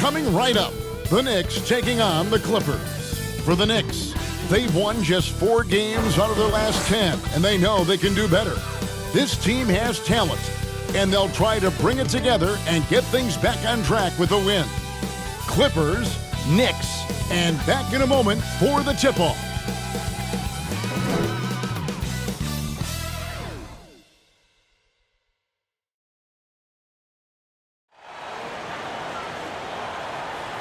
Coming right up, the Knicks taking on the Clippers. For the Knicks, they've won just 4 games out of their last 10, and they know they can do better. This team has talent, and they'll try to bring it together and get things back on track with a win. Clippers, Knicks, and back in a moment for the tip-off.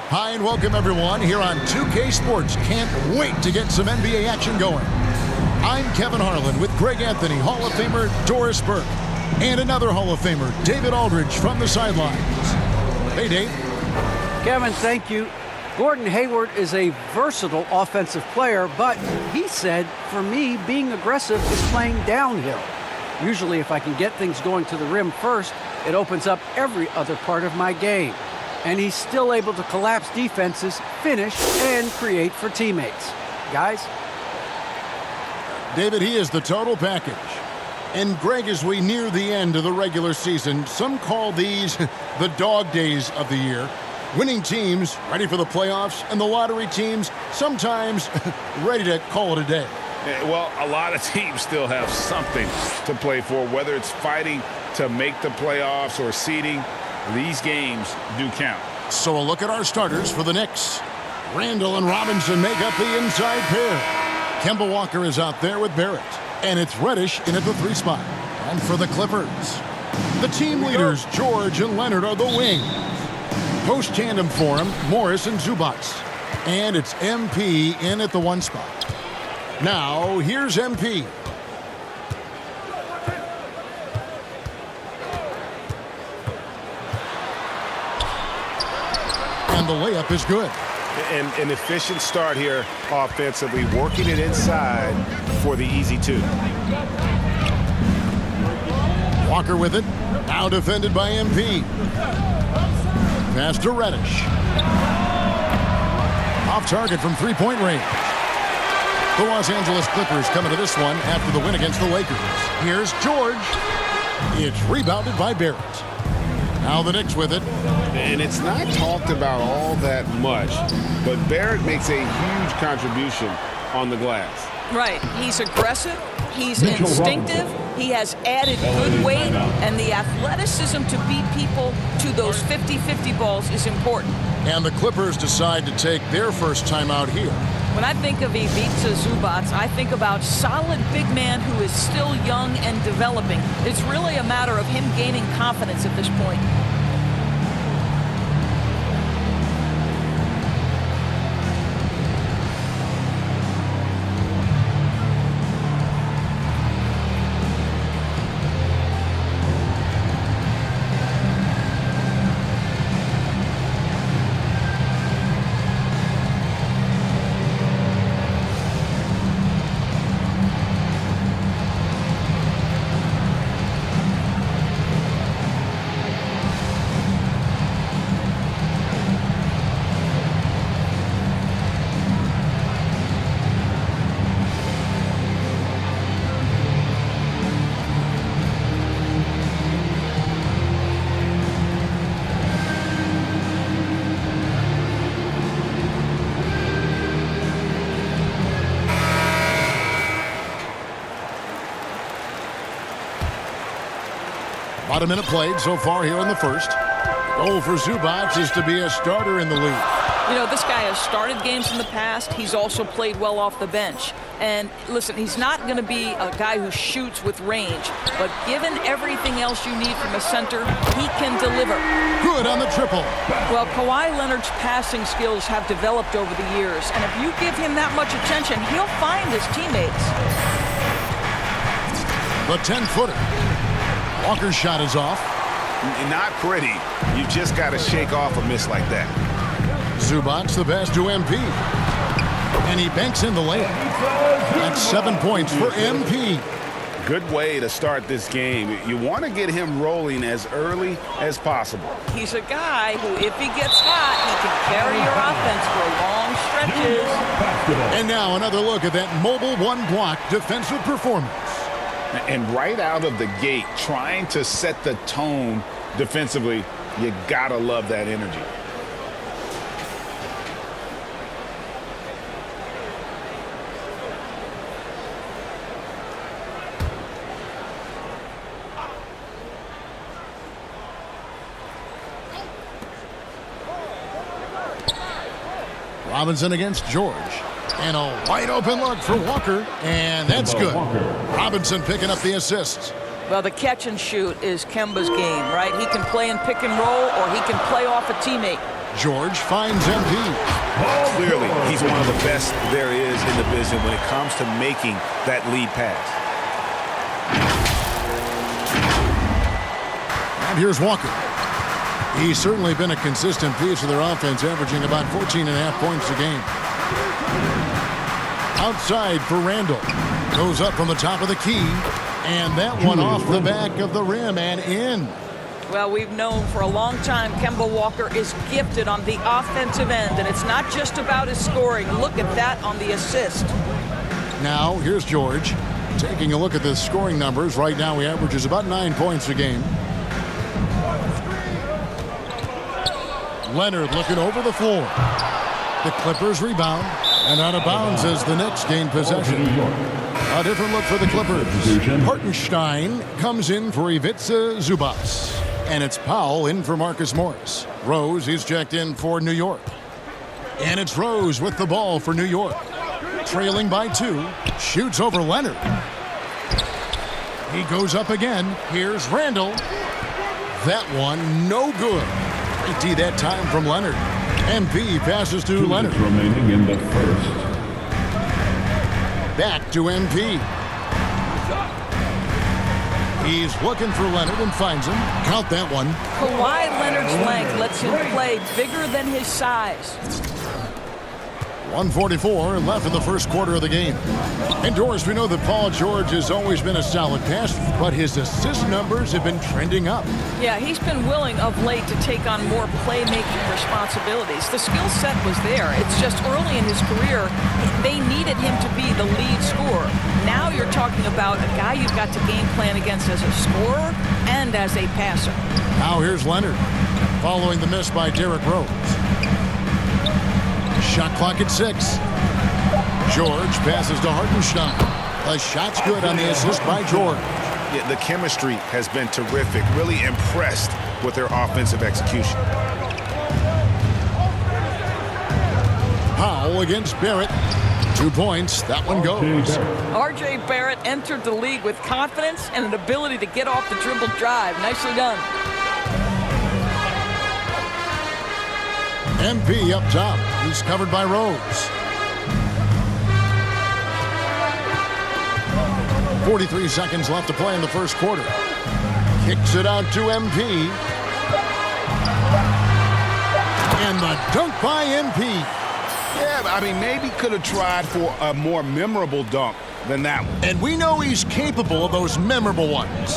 Hi and welcome everyone here on 2K Sports. Can't wait to get some NBA action going. I'm Kevin Harlan with Greg Anthony, Hall of Famer Doris Burke, and another Hall of Famer, David Aldridge from the sidelines. Hey, Dave. Kevin, thank you. Gordon Hayward is a versatile offensive player, but he said, for me, being aggressive is playing downhill. Usually if I can get things going to the rim first, it opens up every other part of my game. And he's still able to collapse defenses, finish, and create for teammates. Guys? David, he is the total package. And Greg, as we near the end of the regular season, some call these the dog days of the year. Winning teams ready for the playoffs, and the lottery teams sometimes ready to call it a day. Well, a lot of teams still have something to play for, whether it's fighting to make the playoffs or seeding. These games do count. So a look at our starters for the Knicks. Randall and Robinson make up the inside pair. Kemba Walker is out there with Barrett. And it's Reddish in at the 3 spot. And for the Clippers, the team leaders, George and Leonard, are the wings. Post tandem for him, Morris and Zubac. And it's MP in at the 1 spot. Now, here's MP. And the layup is good. And an efficient start here offensively, working it inside for the easy 2. Walker with it. Now defended by MP. Pass to Reddish. Off target from 3-point range. The Los Angeles Clippers coming to this one after the win against the Lakers. Here's George. It's rebounded by Barrett. Now the Knicks with it. And it's not talked about all that much, but Barrett makes a huge contribution on the glass. Right. He's aggressive. He's instinctive. He has added good weight, and the athleticism to beat people to those 50-50 balls is important. And the Clippers decide to take their first time out here. When I think of Ivica Zubac, I think about solid big man who is still young and developing. It's really a matter of him gaining confidence at this point. About a minute played so far here in the first. Goal for Zubac is to be a starter in the league. You know, this guy has started games in the past. He's also played well off the bench. And listen, he's not going to be a guy who shoots with range, but given everything else you need from a center, he can deliver. Good on the triple. Well, Kawhi Leonard's passing skills have developed over the years, and if you give him that much attention, he'll find his teammates. The 10-footer. Walker's shot is off. Not pretty. You just got to shake off a miss like that. Zubac the pass to MP. And he banks in the layup. That's 7 points for MP. Good way to start this game. You want to get him rolling as early as possible. He's a guy who, if he gets hot, he can carry your offense for long stretches. And now another look at that mobile one-block defensive performance. And right out of the gate, trying to set the tone defensively, you gotta love that energy. Robinson against George. And a wide open look for Walker. And that's good. Robinson picking up the assist. Well, the catch and shoot is Kemba's game, right? He can play in pick and roll, or he can play off a teammate. George finds MP. Clearly, he's one of the best there is in the business when it comes to making that lead pass. And here's Walker. He's certainly been a consistent piece of their offense, averaging about 14.5 points a game. Outside for Randall. Goes up from the top of the key. And that one off the back of the rim and in. Well, we've known for a long time Kemba Walker is gifted on the offensive end, and it's not just about his scoring. Look at that on the assist. Now, here's George. Taking a look at the scoring numbers. Right now, he averages about 9 points a game. Leonard looking over the floor. The Clippers rebound. And out of bounds as the Knicks gain possession. A different look for the Clippers. Hartenstein comes in for Ivica Zubac. And it's Powell in for Marcus Morris. Rose, he's checked in for New York. And it's Rose with the ball for New York. Trailing by 2. Shoots over Leonard. He goes up again. Here's Randall. That one, no good. Great D that time from Leonard. MP passes to Leonard. Remaining in the first. Back to MP. He's looking for Leonard and finds him. Count that one. Kawhi Leonard's length lets him play bigger than his size. 1:44 left in the first quarter of the game. Indoors, we know that Paul George has always been a solid passer, but his assist numbers have been trending up. Yeah, he's been willing of late to take on more playmaking responsibilities. The skill set was there. It's just early in his career, they needed him to be the lead scorer. Now you're talking about a guy you've got to game plan against as a scorer and as a passer. Now here's Leonard, following the miss by Derrick Rose. Shot clock at 6. George passes to Hartenstein. The shot's good on the assist by George. Yeah, the chemistry has been terrific. Really impressed with their offensive execution. Powell against Barrett. 2 points. That one goes. R.J. Barrett entered the league with confidence and an ability to get off the dribble drive. Nicely done. MP up top. He's covered by Rose. 43 seconds left to play in the first quarter. Kicks it out to MP. And the dunk by MP. Yeah, I mean, maybe could have tried for a more memorable dunk than that one. And we know he's capable of those memorable ones.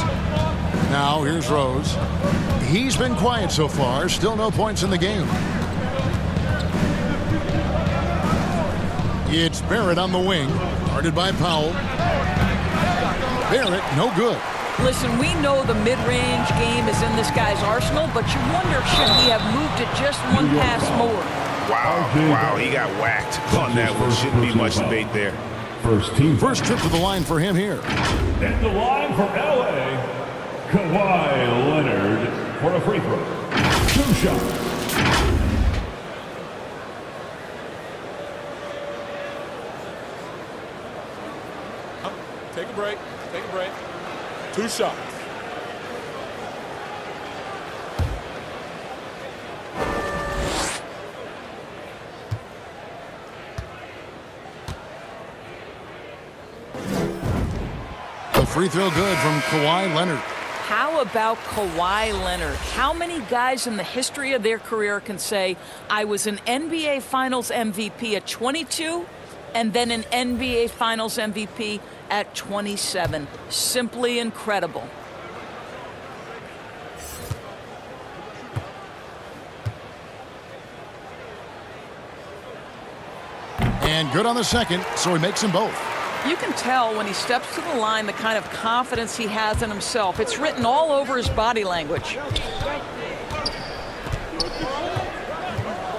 Now, here's Rose. He's been quiet so far. Still no points in the game. It's Barrett on the wing. Guarded by Powell. Barrett, no good. Listen, we know the mid-range game is in this guy's arsenal, but you wonder, should he have moved it just one pass more? Wow, he got whacked on that one. Shouldn't be much debate there. First trip to the line for him here. At the line for LA, Kawhi Leonard for a free throw. 2 shots. Take a break. Take a break. 2 shots. The free throw good from Kawhi Leonard. How about Kawhi Leonard? How many guys in the history of their career can say, I was an NBA Finals MVP at 22 and then an NBA Finals MVP at 27? Simply incredible. And good on the second, so he makes them both. You can tell when he steps to the line the kind of confidence he has in himself. It's written all over his body language.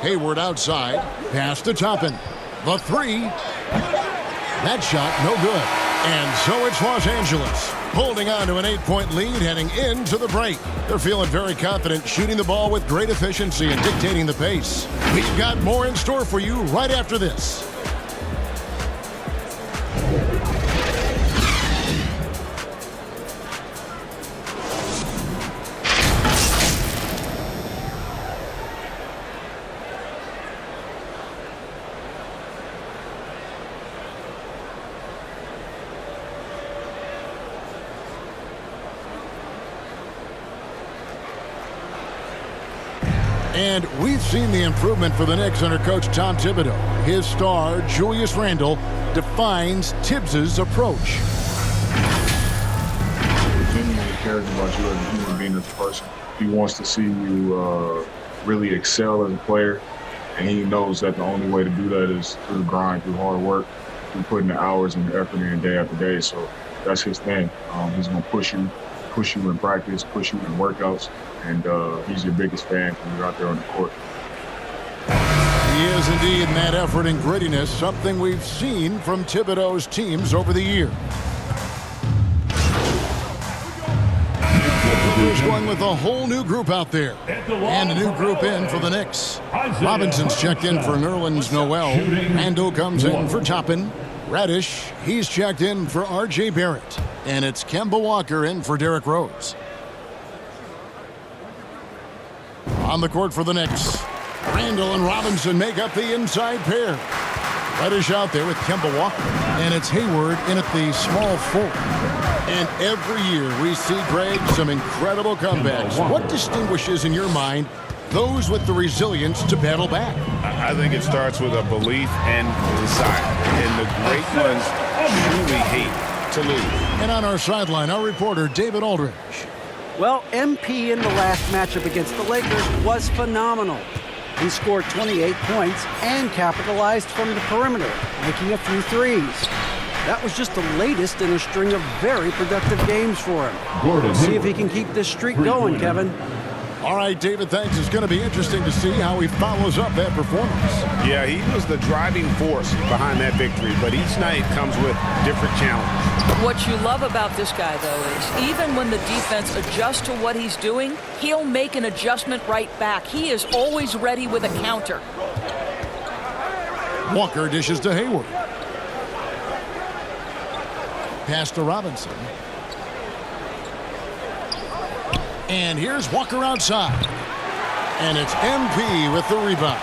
Hayward outside. Pass to Toppin. The 3. That shot, no good. And so it's Los Angeles, holding on to an 8-point lead heading into the break. They're feeling very confident, shooting the ball with great efficiency and dictating the pace. We've got more in store for you right after this. And we've seen the improvement for the Knicks under Coach Tom Thibodeau. His star, Julius Randle, defines Tibbs' approach. He genuinely cares about you as a human being, as a person. He wants to see you really excel as a player, and he knows that the only way to do that is through grind, through hard work, through putting the hours and the effort in day after day. So that's his thing. He's going to push you in practice, push you in workouts, and he's your biggest fan when you're out there on the court. He is indeed in that effort and grittiness, something we've seen from Thibodeau's teams over the year. Clippers going with a whole new group out there. And a new group in for the Knicks. Robinson's checked in for Nerlens Noel. Randle comes in for Toppin. Reddish, he's checked in for R.J. Barrett. And it's Kemba Walker in for Derrick Rose. On the court for the Knicks, Randle and Robinson make up the inside pair. Reddish out there with Kemba Walker. And it's Hayward in at the small forward. And every year we see, Greg, some incredible comebacks. What distinguishes, in your mind, those with the resilience to battle back? I think it starts with a belief and desire. And the great ones truly hate to lose. And on our sideline, our reporter, David Aldridge. Well, MP in the last matchup against the Lakers was phenomenal. He scored 28 points and capitalized from the perimeter, making a few threes. That was just the latest in a string of very productive games for him. See if he can keep this streak going, Kevin. All right, David, thanks. It's going to be interesting to see how he follows up that performance. Yeah, he was the driving force behind that victory, but each night comes with different challenges. What you love about this guy, though, is even when the defense adjusts to what he's doing, he'll make an adjustment right back. He is always ready with a counter. Walker dishes to Hayward. Pass to Robinson. And here's Walker outside. And it's MP with the rebound.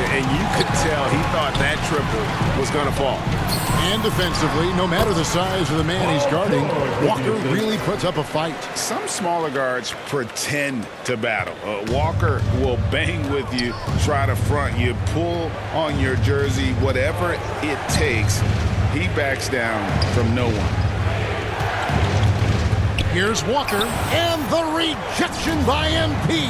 And you could tell he thought that triple was going to fall. And defensively, no matter the size of the man he's guarding, Walker really puts up a fight. Some smaller guards pretend to battle. Walker will bang with you, try to front you, pull on your jersey, whatever it takes. He backs down from no one. Here's Walker, and the rejection by MP.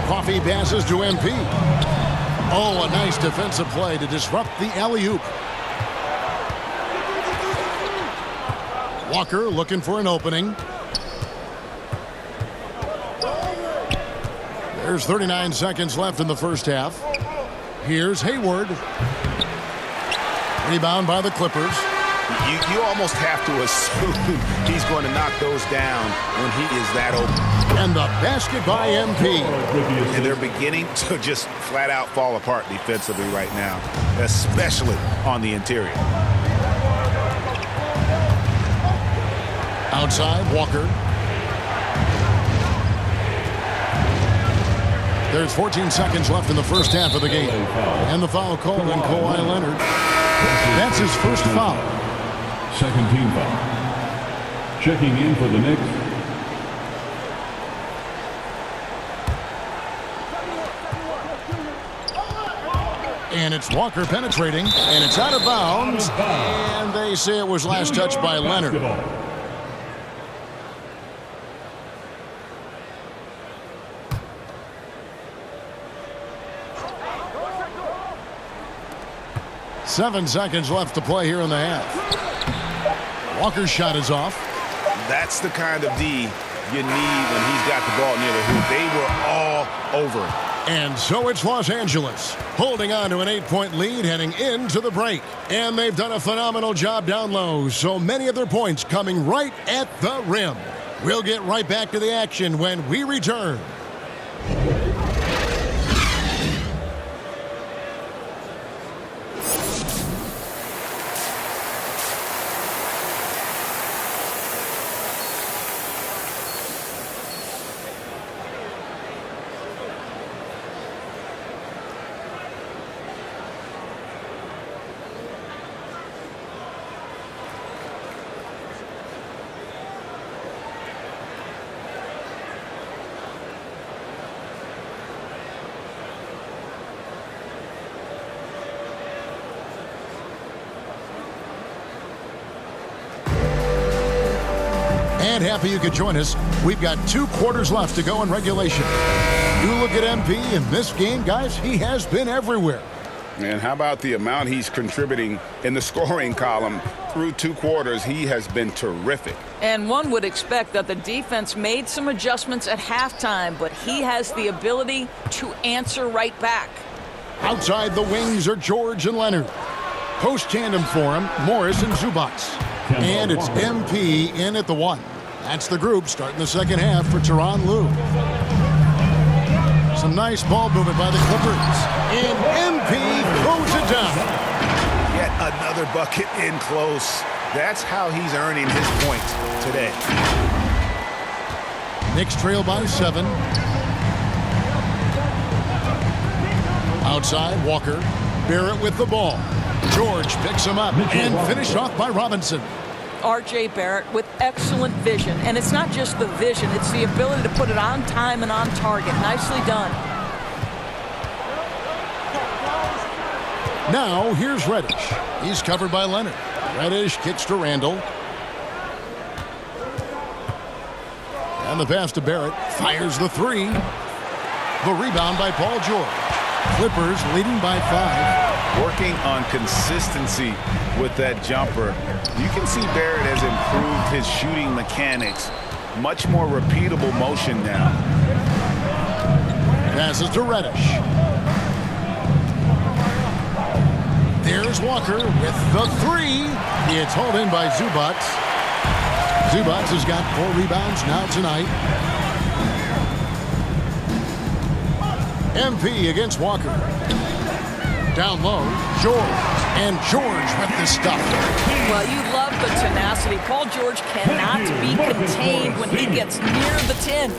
Coffee passes to MP. Oh, a nice defensive play to disrupt the alley-oop. Walker looking for an opening. There's 39 seconds left in the first half. Here's Hayward. Rebound by the Clippers. You almost have to assume he's going to knock those down when he is that open. And the basket by MP. And they're beginning to just flat out fall apart defensively right now, especially on the interior. Outside, Walker. There's 14 seconds left in the first half of the game. And the foul called on Kawhi Leonard. That's his first foul. Second team foul. Checking in for the Knicks. And it's Walker penetrating, and it's out of bounds. And they say it was last touched by Leonard. Seven seconds left to play here in the half. Walker's shot is off. That's the kind of D you need when he's got the ball near the hoop. They were all over it. And so it's Los Angeles, holding on to an 8-point lead heading into the break. And they've done a phenomenal job down low, so many of their points coming right at the rim. We'll get right back to the action when we return. And happy you could join us. We've got 2 quarters left to go in regulation. You look at MP in this game, guys, he has been everywhere. And how about the amount he's contributing in the scoring column through 2 quarters? He has been terrific. And one would expect that the defense made some adjustments at halftime, but he has the ability to answer right back. Outside the wings are George and Leonard. Post tandem for him, Morris and Zubac. And it's MP in at the 1. That's the group starting the second half for Tyronn Lue. Some nice ball movement by the Clippers. And MP throws it down. Yet another bucket in close. That's how he's earning his points today. Knicks trail by 7. Outside, Walker. Barrett with the ball. George picks him up and finished off by Robinson. R.J. Barrett with excellent vision. And it's not just the vision, it's the ability to put it on time and on target. Nicely done. Now, here's Reddish. He's covered by Leonard. Reddish kicks to Randall. And the pass to Barrett. Fires the 3. The rebound by Paul George. Clippers leading by 5. Working on consistency with that jumper. You can see Barrett has improved his shooting mechanics. Much more repeatable motion now. Passes to Reddish. There's Walker with the 3. It's hauled in by Zubac. Zubac has got 4 rebounds now tonight. MP against Walker. Down low, George. And George with the stuff. Well, you love the tenacity. Paul George cannot be contained when he gets near the 10.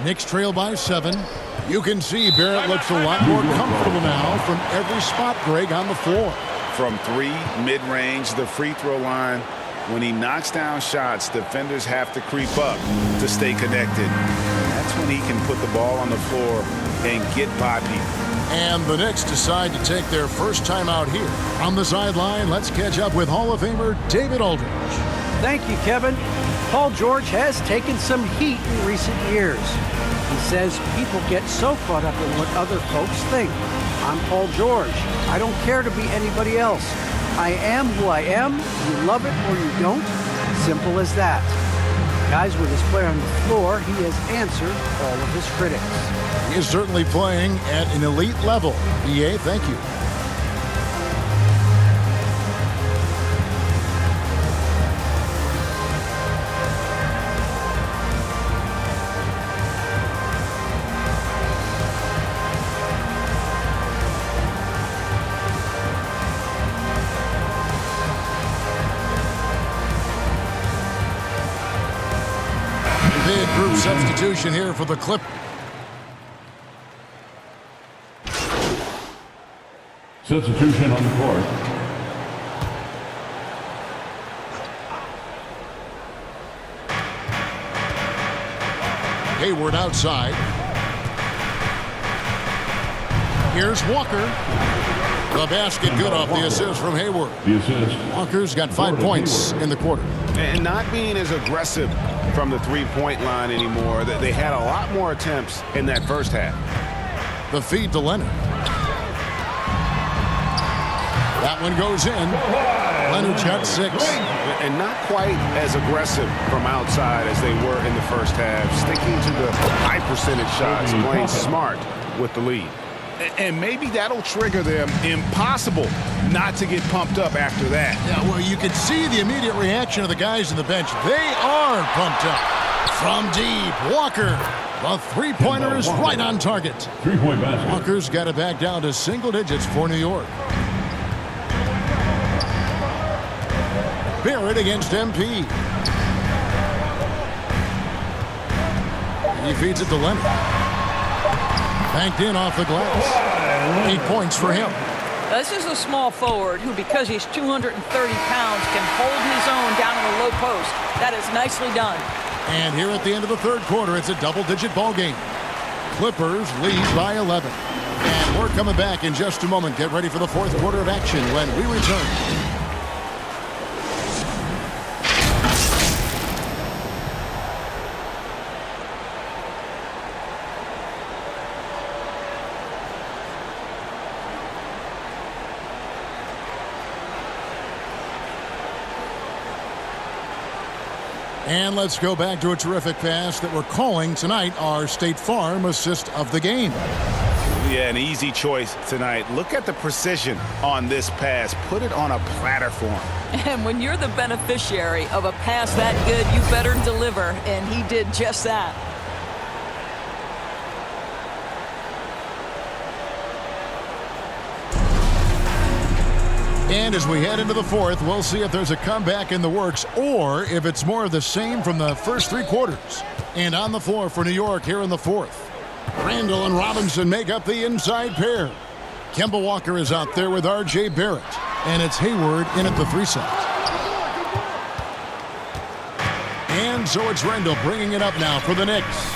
Knicks trail by 7. You can see Barrett looks a lot more comfortable now from every spot, Greg, on the floor. From 3, mid-range, the free throw line. When he knocks down shots, defenders have to creep up to stay connected. That's when he can put the ball on the floor and get by people. And the Knicks decide to take their first time out here. On the sideline, let's catch up with Hall of Famer David Aldridge. Thank you, Kevin. Paul George has taken some heat in recent years. He says people get so caught up in what other folks think. I'm Paul George. I don't care to be anybody else. I am who I am. You love it or you don't. Simple as that. Guys, with his play on the floor, he has answered all of his critics. He is certainly playing at an elite level. BA, thank you. Big group substitution here for the Clippers. Substitution on the court. Hayward outside. Here's Walker. The basket good off the assist from Hayward. The assist. Walker's got 5 points in the quarter. And not being as aggressive from the three-point line anymore. They had a lot more attempts in that first half. The feed to Leonard. That one goes in. Leonard's got 6. And not quite as aggressive from outside as they were in the first half. Sticking to the high percentage shots, playing smart with the lead. And maybe that'll trigger them. Impossible not to get pumped up after that. Yeah, well, you can see the immediate reaction of the guys on the bench. They are pumped up. From deep, Walker. The three-pointer is right on target. 3-point basket. Walker's got it back down to single digits for New York. Barrett against MP. He feeds it to Leonard. Banked in off the glass. 8 points for him. This is a small forward who, because he's 230 pounds, can hold his own down in the low post. That is nicely done. And here at the end of the third quarter, it's a double-digit ball game. Clippers lead by 11. And we're coming back in just a moment. Get ready for the fourth quarter of action when we return. And let's go back to a terrific pass that we're calling tonight our State Farm assist of the game. Yeah, an easy choice tonight. Look at the precision on this pass. Put it on a platter for him. And when you're the beneficiary of a pass that good, you better deliver. And he did just that. And as we head into the fourth, we'll see if there's a comeback in the works or if it's more of the same from the first 3 quarters. And on the floor for New York here in the fourth, Randall and Robinson make up the inside pair. Kemba Walker is out there with R.J. Barrett. And it's Hayward in at the 3 set. And so it's Randall bringing it up now for the Knicks.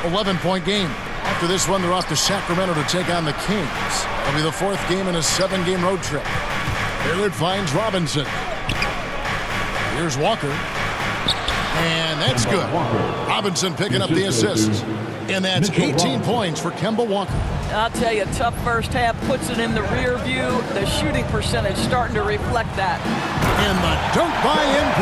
11-point game. After this one, they're off to Sacramento to take on the Kings. It'll be the 4th game in a 7-game road trip. Barrett finds Robinson. Here's Walker. And that's good. Robinson picking up the assist. And that's 18 points for Kemba Walker. I'll tell you, tough first half puts it in the rear view. The shooting percentage starting to reflect that. And the dunk by MP.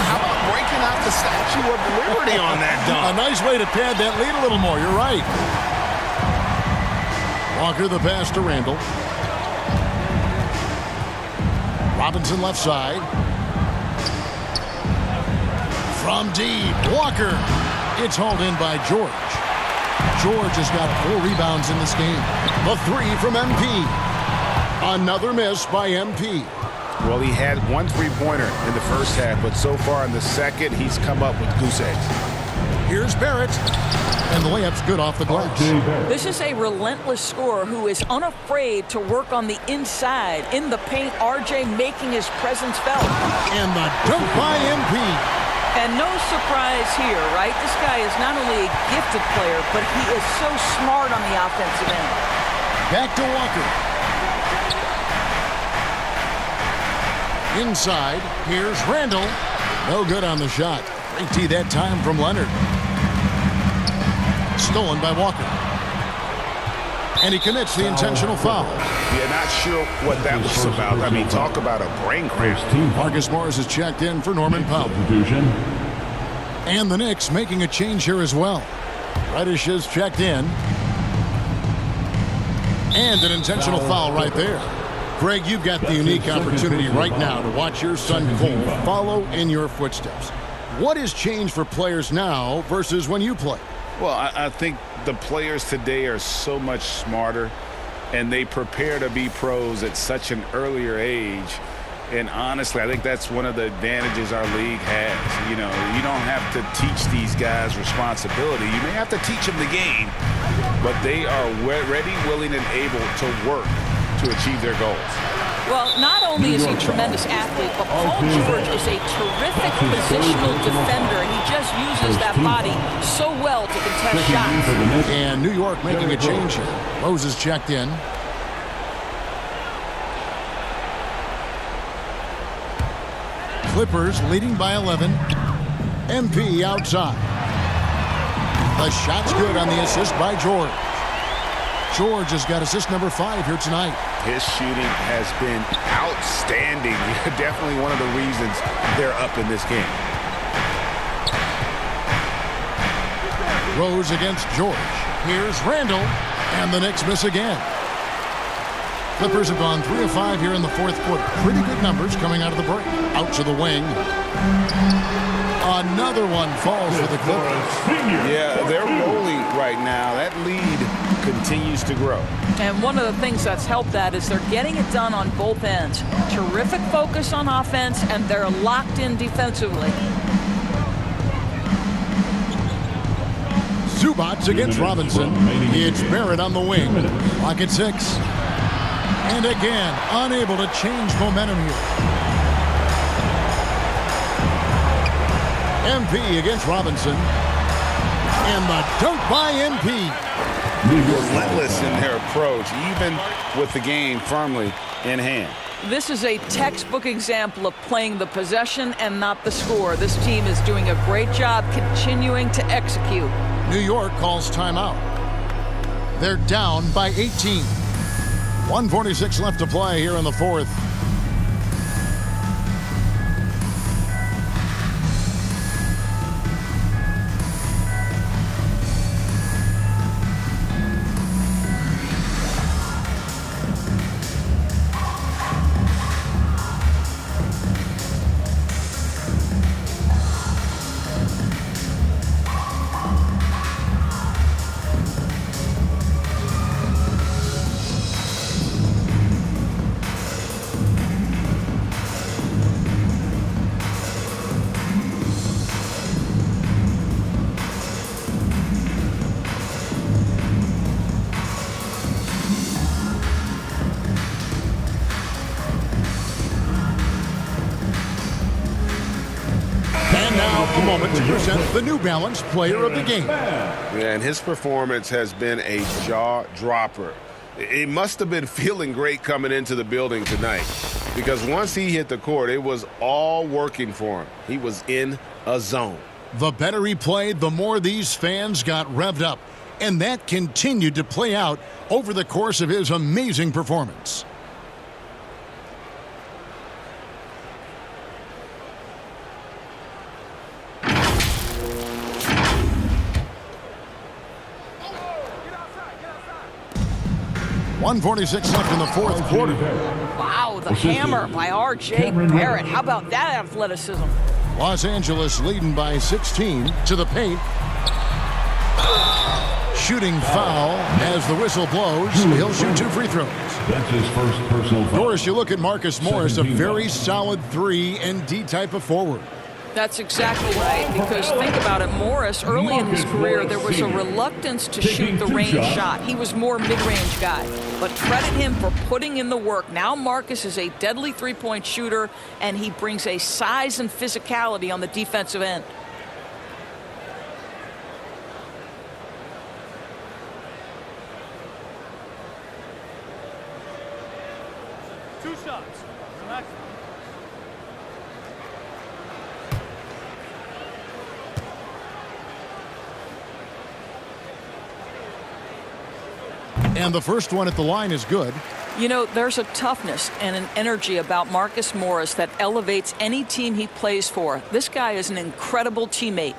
How about breaking out the Statue of Liberty on that dunk? A nice way to pad that lead a little more. You're right. Walker the pass to Randall. Robinson left side. From deep, Walker. It's hauled in by George. George has got 4 rebounds in this game. The 3 from MP. Another miss by MP. Well, he had 1 3-pointer in the first half, but so far in the second, he's come up with goose eggs. Here's Barrett. And the layup's good off the glass. This is a relentless scorer who is unafraid to work on the inside. In the paint, RJ making his presence felt. And the dunk by MP. And no surprise here, right? This guy is not only a gifted player, but he is so smart on the offensive end. Back to Walker. Inside, here's Randall. No good on the shot. Great tee that time from Leonard. Stolen by Walker. And he commits the intentional foul. Yeah, not sure what that was about. I mean, talk about a brain cramp. Marcus Morris is checked in for Norman Powell. And the Knicks making a change here as well. Reddish is checked in. And an intentional foul right there. Greg, you've got the unique opportunity right now to watch your son Cole follow in your footsteps. What has changed for players now versus when you played? Well, I think the players today are so much smarter, and they prepare to be pros at such an earlier age. And honestly, I think that's one of the advantages our league has. You know, you don't have to teach these guys responsibility. You may have to teach them the game, but they are ready, willing, and able to work to achieve their goals. Well, not only is he a tremendous athlete, but Paul George is a terrific positional defender, and he just uses that body so well to contest shots. And New York making a change here. Rose is checked in. Clippers leading by 11. MP outside. The shot's good on the assist by George. George has got assist number 5 here tonight. His shooting has been outstanding. Definitely one of the reasons they're up in this game. Rose against George. Here's Randall, and the Knicks miss again. Clippers have gone 3 of 5 here in the fourth quarter. Pretty good numbers coming out of the break. Out to the wing. Another one falls for the Clippers. Yeah, they're rolling right now. That lead continues to grow. And one of the things that's helped that is they're getting it done on both ends. Terrific focus on offense, and they're locked in defensively. Zubats against Robinson. It's Barrett on the wing. Clock at 6. And again, unable to change momentum here. MP against Robinson. And the dunk by MP. Relentless in their approach, even with the game firmly in hand. This is a textbook example of playing the possession and not the score. This team is doing a great job continuing to execute. New York calls timeout. They're down by 18. 1:46 left to play here in the fourth. Moment to present the New Balance Player of the Game. Yeah, and his performance has been a jaw-dropper. He must have been feeling great coming into the building tonight, because once he hit the court, it was all working for him. He was in a zone. The better he played, the more these fans got revved up, and that continued to play out over the course of his amazing performance. .146 left in the fourth quarter. Wow, the hammer by R.J. Barrett. How about that athleticism? Los Angeles leading by 16 to the paint. Shooting foul as the whistle blows. He'll shoot 2 free throws. That's his first personal foul. Doris, you look at Marcus Morris, a very solid 3 and D type of forward. That's exactly right, because think about it, Morris, early in his career, there was a reluctance to shoot the range shot. He was more mid-range guy, but credit him for putting in the work. Now Marcus is a deadly three-point shooter, and he brings a size and physicality on the defensive end. Two shots. Relax. And the first one at the line is good. You know, there's a toughness and an energy about Marcus Morris that elevates any team he plays for. This guy is an incredible teammate.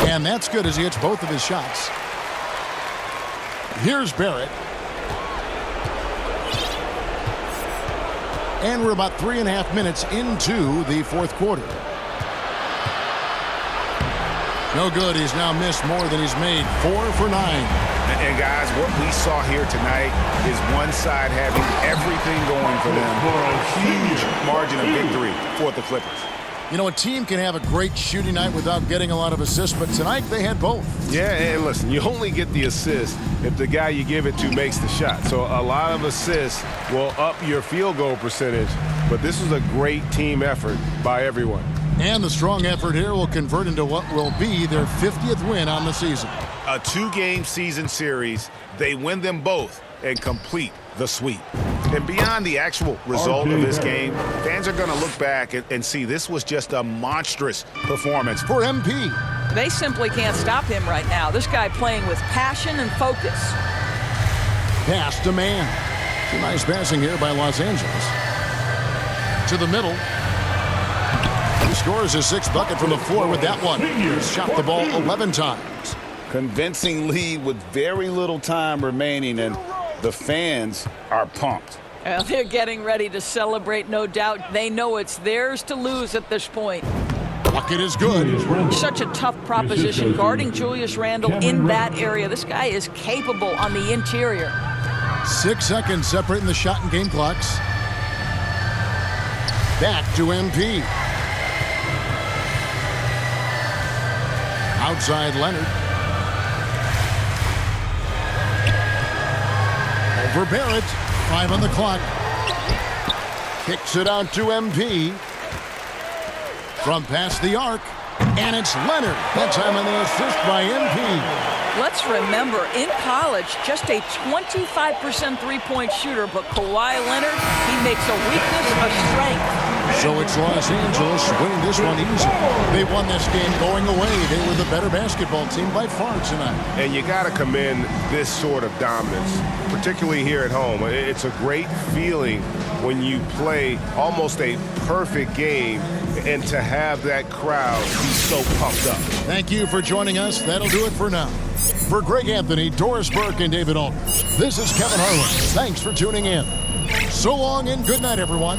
And that's good as he hits both of his shots. Here's Barrett. And we're about 3.5 minutes into the fourth quarter. No good. He's now missed more than he's made. 4 for 9. And guys, what we saw here tonight is one side having everything going for them. Huge margin of victory for the Clippers. You know, a team can have a great shooting night without getting a lot of assists, but tonight they had both. Yeah, and listen, you only get the assist if the guy you give it to makes the shot. So a lot of assists will up your field goal percentage, but this was a great team effort by everyone. And the strong effort here will convert into what will be their 50th win on the season. A 2-game season series. They win them both and complete the sweep. And beyond the actual result of this game, fans are going to look back and see this was just a monstrous performance For MP. They simply can't stop him right now. This guy playing with passion and focus. Pass to man. Some nice passing here by Los Angeles. To the middle. He scores his 6th bucket from the floor with that one. He's shot the ball 11 times. Convincing lead with very little time remaining, and the fans are pumped. Well, they're getting ready to celebrate, no doubt. They know it's theirs to lose at this point. Bucket is good. Such a tough proposition guarding Julius Randle in that area. This guy is capable on the interior. 6 seconds separating the shot and game clocks. Back to MP. Outside Leonard. Over Barrett. 5 on the clock. Kicks it out to MP. From past the arc. And it's Leonard. That time on the assist by MP. Let's remember, in college, just a 25% three-point shooter, but Kawhi Leonard, he makes a weakness a strength. So it's Los Angeles winning this one easy. They won this game going away. They were the better basketball team by far tonight. And you got to commend this sort of dominance, particularly here at home. It's a great feeling when you play almost a perfect game and to have that crowd be so pumped up. Thank you for joining us. That'll do it for now. For Greg Anthony, Doris Burke, and David Alden, this is Kevin Harlan. Thanks for tuning in. So long and good night, everyone.